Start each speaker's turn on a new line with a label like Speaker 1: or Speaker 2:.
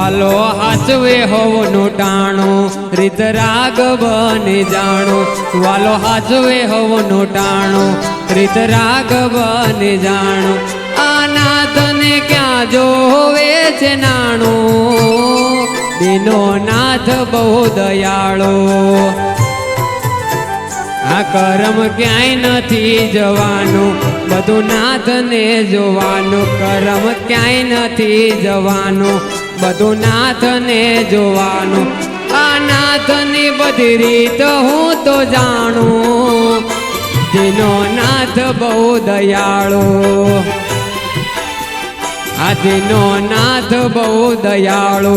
Speaker 1: વાલો હાચવે હોવનું ટાણું રીત રાઘવને જાણું વાલો હાચવે હોવનું ટાણું રીત રાઘવને જાણું આ નાથને ક્યાં જોવે છે નાણું દીનો નાથ બહુ દયાળો આ કરમ ક્યાંય નથી જવાનું બધું નાથને જોવાનું કરમ ક્યાંય નથી જવાનું બધું નાથને જોવાનું આ નાથની બધી રીત હું તો જાણું જેનો નાથ બહુ દયાળો આ જેનો નાથ બહુ દયાળો